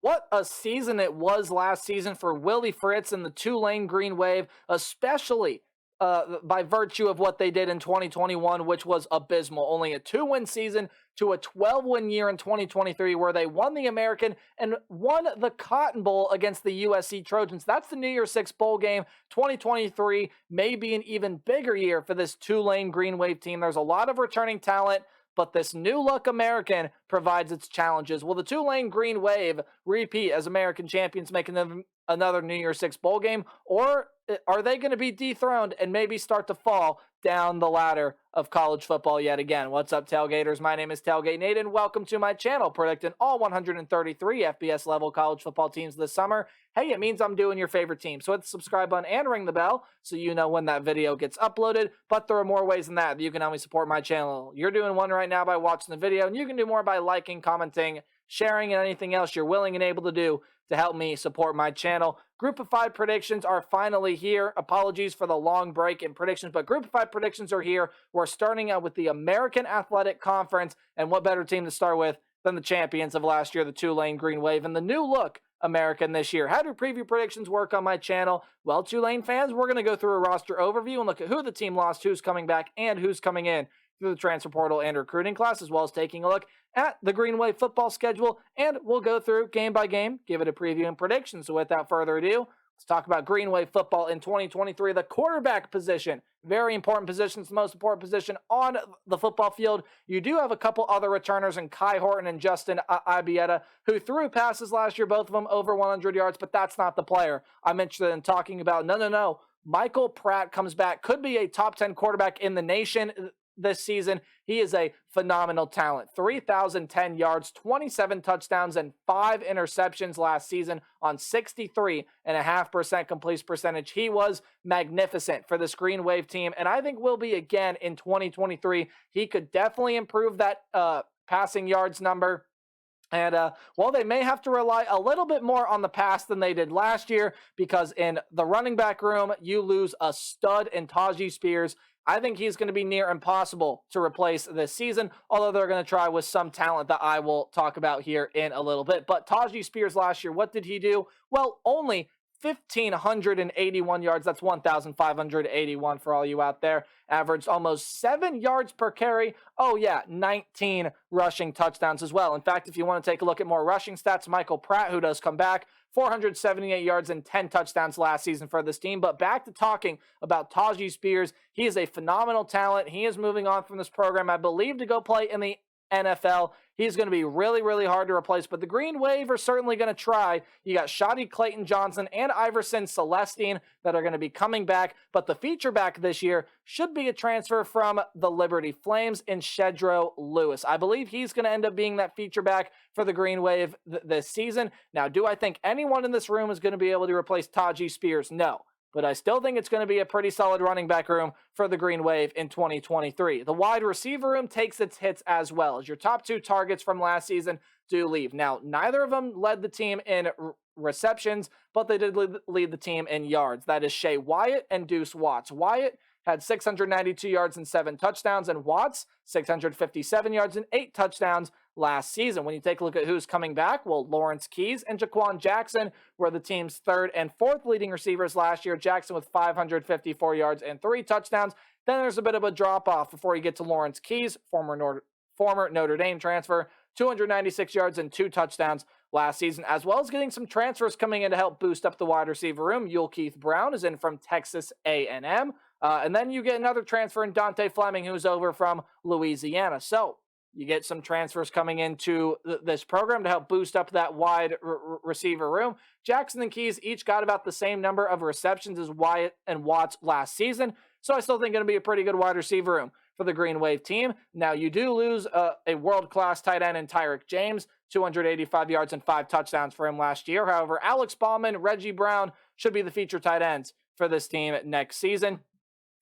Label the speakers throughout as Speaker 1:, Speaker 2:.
Speaker 1: what a season it was last season for Willie Frotz and the Tulane Green Wave, especially by virtue of what they did in 2021, which was abysmal. Only a 2-win season to a 12-win year in 2023, where they won the American and won the Cotton Bowl against the USC Trojans. That's the New Year's Six Bowl game. 2023 may be an even bigger year for this Tulane Green Wave team. There's a lot of returning talent, but this new-look American provides its challenges. Will the Tulane Green Wave repeat as American champions, making another New Year's Six Bowl game, or are they going to be dethroned and maybe start to fall down the ladder of college football yet again? What's up, Tailgaters? My name is Tailgate Nate, and welcome to my channel, predicting all 133 FBS level college football teams this summer. Hey, it means I'm doing your favorite team, so hit the subscribe button and ring the bell so you know when that video gets uploaded. But there are more ways than that you can help me support my channel. You're doing one right now by watching the video, and you can do more by liking, commenting, sharing, and anything else you're willing and able to do to help me support my channel. Group of 5 predictions are finally here. Apologies for the long break in predictions, but Group of 5 predictions are here. We're starting out with the American Athletic Conference, and what better team to start with than the champions of last year, the Tulane Green Wave, and the new look American this year. How do preview predictions work on my channel? Well, Tulane fans, we're going to go through a roster overview and look at who the team lost, who's coming back, and who's coming in through the transfer portal and recruiting class, as well as taking a look at the Green Wave football schedule, and we'll go through game by game, give it a preview and prediction. So without further ado, let's talk about Green Wave football in 2023. The quarterback position, very important position. It's the most important position on the football field. You do have a couple other returners in Kai Horton and Justin Ibieta, who threw passes last year, both of them over 100 yards, but that's not the player I'm interested in talking about. No. Michael Pratt comes back, could be a top 10 quarterback in the nation this season. He is a phenomenal talent. 3,010 yards, 27 touchdowns, and 5 interceptions last season on 63.5% completion percentage. He was magnificent for this Green Wave team, and I think will be again in 2023. He could definitely improve that passing yards number. And, well, they may have to rely a little bit more on the pass than they did last year, because in the running back room, you lose a stud in Tajee Spears. I think he's going to be near impossible to replace this season, although they're going to try with some talent that I will talk about here in a little bit. But Tajee Spears last year, what did he do? Well, only 1,581 yards. That's 1,581 for all you out there. Averaged almost 7 yards per carry. Oh, yeah, 19 rushing touchdowns as well. In fact, if you want to take a look at more rushing stats, Michael Pratt, who does come back, 478 yards and 10 touchdowns last season for this team. But back to talking about Tajee Spears. He is a phenomenal talent. He is moving on from this program, I believe, to go play in the NFL. He's going to be really, really hard to replace, but the Green Wave are certainly going to try. You got Shoddy Clayton Johnson and Iverson Celestine that are going to be coming back, but the feature back this year should be a transfer from the Liberty Flames in Shedro Lewis. I believe he's going to end up being that feature back for the Green Wave this season. Now, do I think anyone in this room is going to be able to replace Tajee Spears? No. But I still think it's going to be a pretty solid running back room for the Green Wave in 2023. The wide receiver room takes its hits as well, as your top 2 targets from last season do leave. Now, neither of them led the team in receptions, but they did lead the team in yards. That is Shea Wyatt and Deuce Watts. Wyatt had 692 yards and 7 touchdowns, and Watts 657 yards and 8 touchdowns last season. When you take a look at who's coming back, well, Lawrence Keys and Jaquan Jackson were the team's 3rd and 4th leading receivers last year. Jackson with 554 yards and 3 touchdowns. Then there's a bit of a drop-off before you get to Lawrence Keys, former Notre Dame transfer, 296 yards and 2 touchdowns last season, as well as getting some transfers coming in to help boost up the wide receiver room. Yule Keith Brown is in from Texas A&M. And then you get another transfer in Dante Fleming, who's over from Louisiana. So you get some transfers coming into this program to help boost up that wide receiver room. Jackson and Keys each got about the same number of receptions as Wyatt and Watts last season. So I still think going to be a pretty good wide receiver room for the Green Wave team. Now, you do lose a world-class tight end in Tyreek James, 285 yards and 5 touchdowns for him last year. However, Alex Bauman, Reggie Brown should be the feature tight ends for this team next season.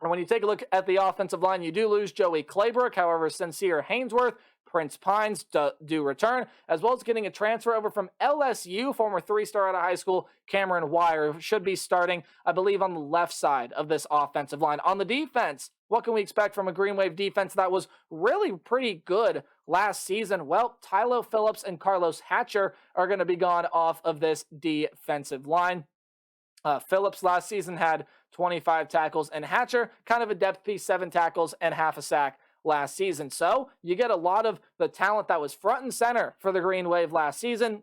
Speaker 1: And when you take a look at the offensive line, you do lose Joey Claybrook. However, Sincere Haynesworth, Prince Pines do return, as well as getting a transfer over from LSU, former 3-star out of high school, Cameron Wire, should be starting, I believe, on the left side of this offensive line. On the defense, what can we expect from a Green Wave defense that was really pretty good last season? Well, Tylo Phillips and Carlos Hatcher are going to be gone off of this defensive line. Phillips last season had 25 tackles, and Hatcher, kind of a depth piece, 7 tackles and half a sack last season. So you get a lot of the talent that was front and center for the Green Wave last season,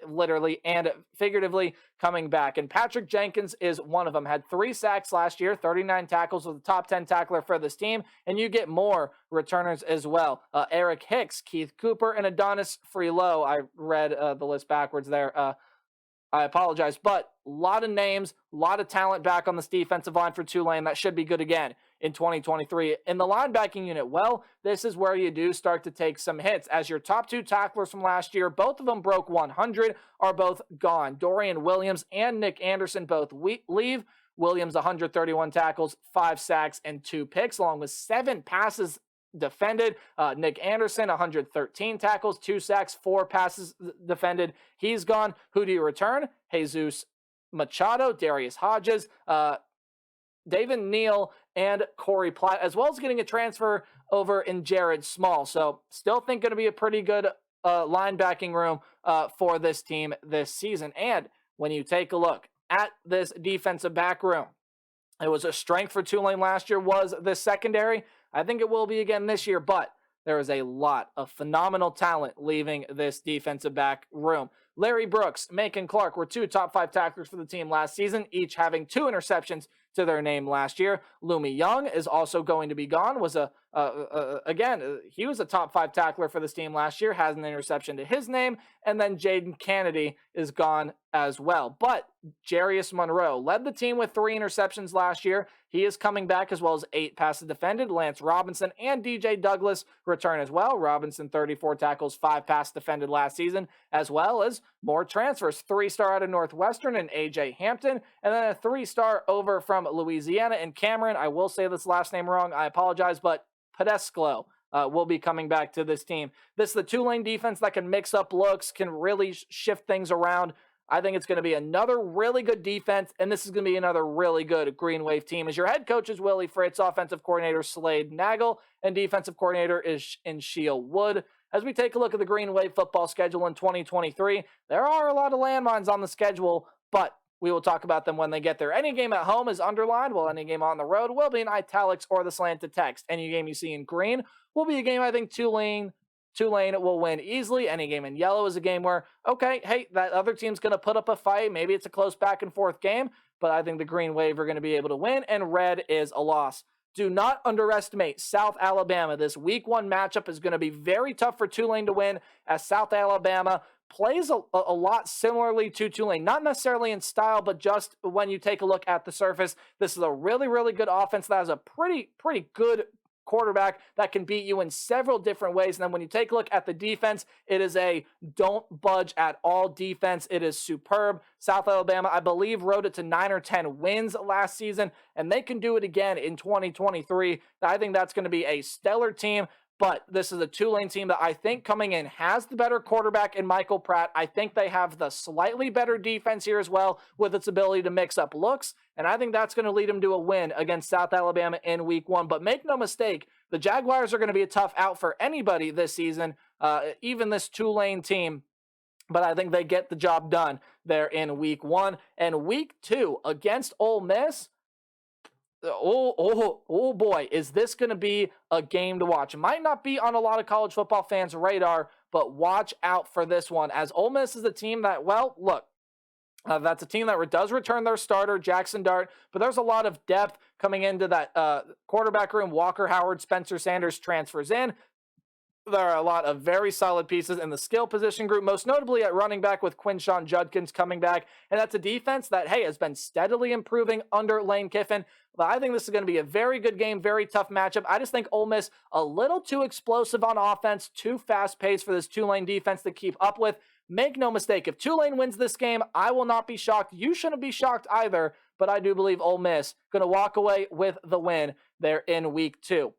Speaker 1: literally and figuratively, coming back. And Patrick Jenkins is one of them. Had 3 sacks last year, 39 tackles, with a top 10 tackler for this team. And you get more returners as well. Eric Hicks, Keith Cooper, and Adonis Freelo. I read the list backwards there. I apologize, but a lot of names, a lot of talent back on this defensive line for Tulane. That should be good again in 2023. In the linebacking unit, well, this is where you do start to take some hits. As your top 2 tacklers from last year, both of them broke 100, are both gone. Dorian Williams and Nick Anderson both leave. Williams, 131 tackles, 5 sacks, and 2 picks, along with 7 passes defended. Nick Anderson, 113 tackles, 2 sacks, 4 passes defended. He's gone. Who do you return? Jesus Machado, Darius Hodges, David Neal, and Corey Platt, as well as getting a transfer over in Jared Small. So still think going to be a pretty good linebacking room for this team this season. And when you take a look at this defensive back room, it was a strength for Tulane last year was the secondary. I think it will be again this year, but there is a lot of phenomenal talent leaving this defensive back room. Larry Brooks, Macon Clark were 2 top 5 tacklers for the team last season, each having 2 interceptions to their name last year. Lumi Young is also going to be gone. He was a top 5 tackler for this team last year, has an interception to his name, and then Jaden Kennedy is gone as well. But Jarius Monroe led the team with 3 interceptions last year. He is coming back, as well as 8 passes defended. Lance Robinson and DJ Douglas return as well. Robinson, 34 tackles, 5 passes defended last season, as well as more transfers. 3-star out of Northwestern and AJ Hampton, and then a 3-star over from Louisiana and Cameron. I will say this last name wrong. I apologize, but Pedesclo will be coming back to this team. This is the Tulane defense that can mix up looks, can really shift things around. I think it's going to be another really good defense, and this is going to be another really good Green Wave team. As your head coach is Willie Frotz, offensive coordinator Slade Nagel, and defensive coordinator is Sheil Wood. As we take a look at the Green Wave football schedule in 2023, there are a lot of landmines on the schedule, but we will talk about them when they get there. Any game at home is underlined, while any game on the road will be in italics or the slanted text. Any game you see in green will be a game I think Tulane will win easily. Any game in yellow is a game where, okay, hey, that other team's going to put up a fight. Maybe it's a close back and forth game, but I think the Green Wave are going to be able to win, and red is a loss. Do not underestimate South Alabama. This week 1 matchup is going to be very tough for Tulane to win, as South Alabama plays a lot similarly to Tulane. Not necessarily in style, but just when you take a look at the surface. This is a really, really good offense that has a pretty good quarterback that can beat you in several different ways. And then when you take a look at the defense, it is a don't budge at all defense. It is superb. South Alabama, I believe, rode it to 9 or 10 wins last season, and they can do it again in 2023. I think that's going to be a stellar team. But this is a Tulane team that I think coming in has the better quarterback in Michael Pratt. I think they have the slightly better defense here as well, with its ability to mix up looks. And I think that's going to lead them to a win against South Alabama in week 1. But make no mistake, the Jaguars are going to be a tough out for anybody this season, even this Tulane team. But I think they get the job done there in week 1. And week 2 against Ole Miss, oh boy, is this going to be a game to watch. It might not be on a lot of college football fans' radar, but watch out for this one, as Ole Miss is a team that, well, look, that's a team that does return their starter, Jackson Dart, but there's a lot of depth coming into that quarterback room. Walker Howard, Spencer Sanders transfers in. There are a lot of very solid pieces in the skill position group, most notably at running back with Quinshawn Judkins coming back. And that's a defense that, hey, has been steadily improving under Lane Kiffin. But I think this is going to be a very good game, very tough matchup. I just think Ole Miss a little too explosive on offense, too fast-paced for this Tulane defense to keep up with. Make no mistake, if Tulane wins this game, I will not be shocked. You shouldn't be shocked either, but I do believe Ole Miss going to walk away with the win there in week 2.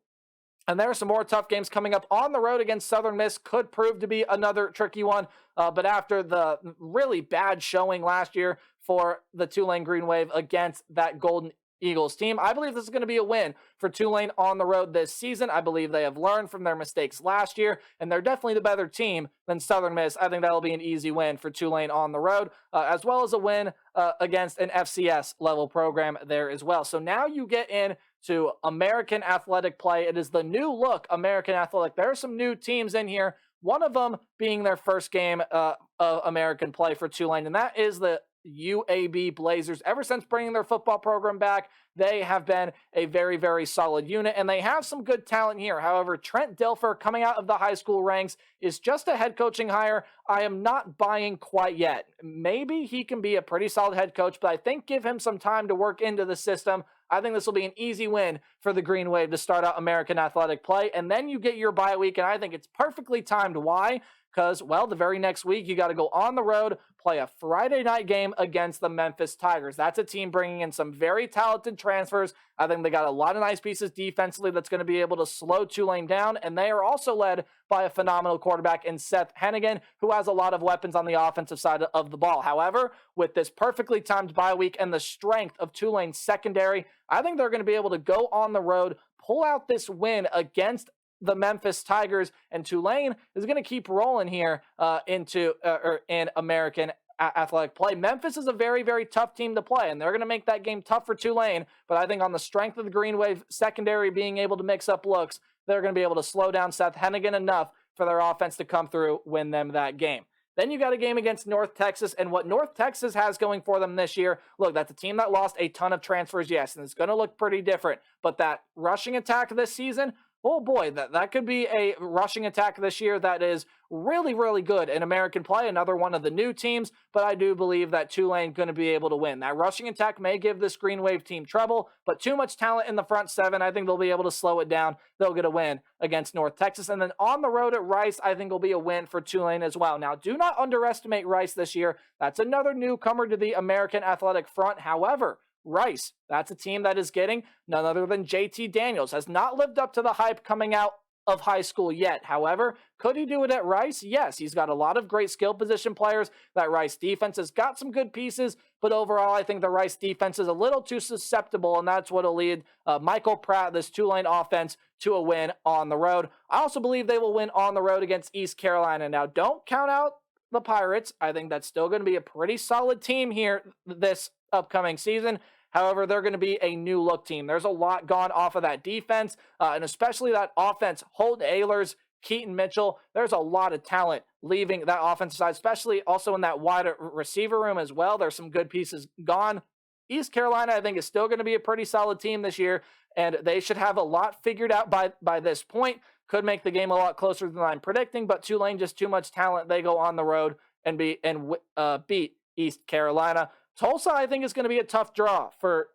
Speaker 1: And there are some more tough games coming up on the road against Southern Miss. Could prove to be another tricky one. But after the really bad showing last year for the Tulane Green Wave against that Golden Eagles team. I believe this is going to be a win for Tulane on the road this season. I believe they have learned from their mistakes last year, and they're definitely the better team than Southern Miss. I think that'll be an easy win for Tulane on the road, as well as a win against an FCS level program there as well. So now you get into American Athletic play. It is the new look American Athletic. There are some new teams in here, one of them being their first game of American play for Tulane, and that is the UAB Blazers. Ever since bringing their football program back, they have been a very, very solid unit, and they have some good talent here. However, Trent Dilfer, coming out of the high school ranks, is just a head coaching hire I am not buying quite yet. Maybe he can be a pretty solid head coach, but I think give him some time to work into the system. I think this will be an easy win for the Green Wave to start out American Athletic play, and then you get your bye week, and I think it's perfectly timed. Why? Because, well, the very next week, you got to go on the road, play a Friday night game against the Memphis Tigers. That's a team bringing in some very talented transfers. I think they got a lot of nice pieces defensively that's going to be able to slow Tulane down, and they are also led by a phenomenal quarterback in Seth Hennigan, who has a lot of weapons on the offensive side of the ball. However, with this perfectly timed bye week and the strength of Tulane's secondary, I think they're going to be able to go on the road, pull out this win against the Memphis Tigers, and Tulane is going to keep rolling here in American Athletic play. Memphis is a very, very tough team to play, and they're going to make that game tough for Tulane, but I think on the strength of the Green Wave secondary being able to mix up looks, they're going to be able to slow down Seth Hennigan enough for their offense to come through, win them that game. Then you got a game against North Texas, and what North Texas has going for them this year, look, that's a team that lost a ton of transfers, yes, and it's going to look pretty different, but that rushing attack this season, oh boy, that could be a rushing attack this year that is really, really good in American play. Another one of the new teams, but I do believe that Tulane going to be able to win. That rushing attack may give this Green Wave team trouble, but too much talent in the front seven. I think they'll be able to slow it down. They'll get a win against North Texas. And then on the road at Rice, I think will be a win for Tulane as well. Now, do not underestimate Rice this year. That's another newcomer to the American Athletic front. However, Rice, that's a team that is getting none other than JT Daniels. Has not lived up to the hype coming out of high school yet. However, could he do it at Rice? Yes, he's got a lot of great skill position players. That Rice defense has got some good pieces, but overall, I think the Rice defense is a little too susceptible, and that's what will lead Michael Pratt, this Tulane offense, to a win on the road. I also believe they will win on the road against East Carolina. Now, don't count out the Pirates. I think that's still going to be a pretty solid team here this upcoming season. However, they're going to be a new look team. There's a lot gone off of that defense, and especially that offense. Holt Ehlers, Keaton Mitchell, there's a lot of talent leaving that offensive side, especially also in that wide receiver room as well. There's some good pieces gone. East Carolina, I think, is still going to be a pretty solid team this year, and they should have a lot figured out by this point. Could make the game a lot closer than I'm predicting, but Tulane just too much talent. They go on the road and beat East Carolina. Tulsa, I think, is going to be a tough draw for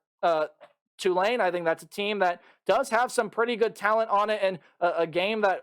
Speaker 1: Tulane. I think that's a team that does have some pretty good talent on it, and a game that,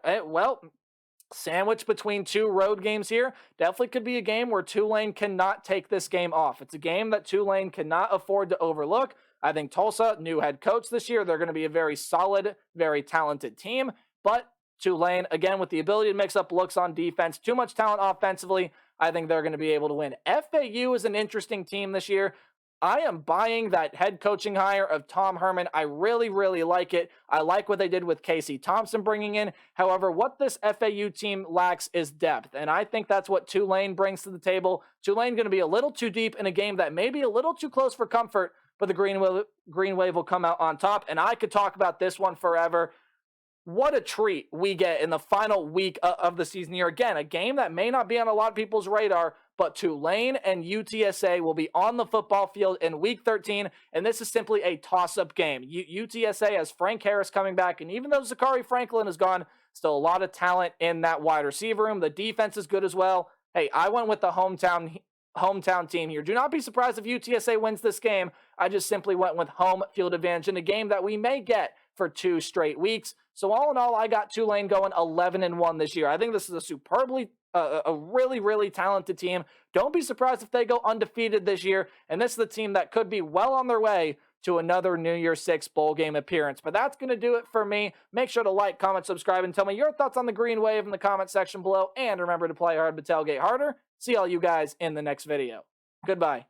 Speaker 1: sandwiched between two road games here, definitely could be a game where Tulane cannot take this game off. It's a game that Tulane cannot afford to overlook. I think Tulsa, new head coach this year, they're going to be a very solid, very talented team, but Tulane, again, with the ability to mix up looks on defense, too much talent offensively, I think they're going to be able to win. FAU is an interesting team this year. I am buying that head coaching hire of Tom Herman. I really, really like it. I like what they did with Casey Thompson bringing in. However, what this FAU team lacks is depth, and I think that's what Tulane brings to the table. Tulane going to be a little too deep in a game that may be a little too close for comfort, but the Green Wave will come out on top, and I could talk about this one forever. What a treat we get in the final week of the season here. Again, a game that may not be on a lot of people's radar, but Tulane and UTSA will be on the football field in Week 13, and this is simply a toss-up game. UTSA has Frank Harris coming back, and even though Zachary Franklin is gone, still a lot of talent in that wide receiver room. The defense is good as well. Hey, I went with the hometown team here. Do not be surprised if UTSA wins this game. I just simply went with home field advantage in a game that we may get for 2 straight weeks. So all in all, I got Tulane going 11-1 this year. I think this is a really, really talented team. Don't be surprised if they go undefeated this year. And this is the team that could be well on their way to another New Year's Six bowl game appearance. But that's going to do it for me. Make sure to like, comment, subscribe, and tell me your thoughts on the Green Wave in the comment section below. And remember to play hard but tailgate harder. See all you guys in the next video. Goodbye.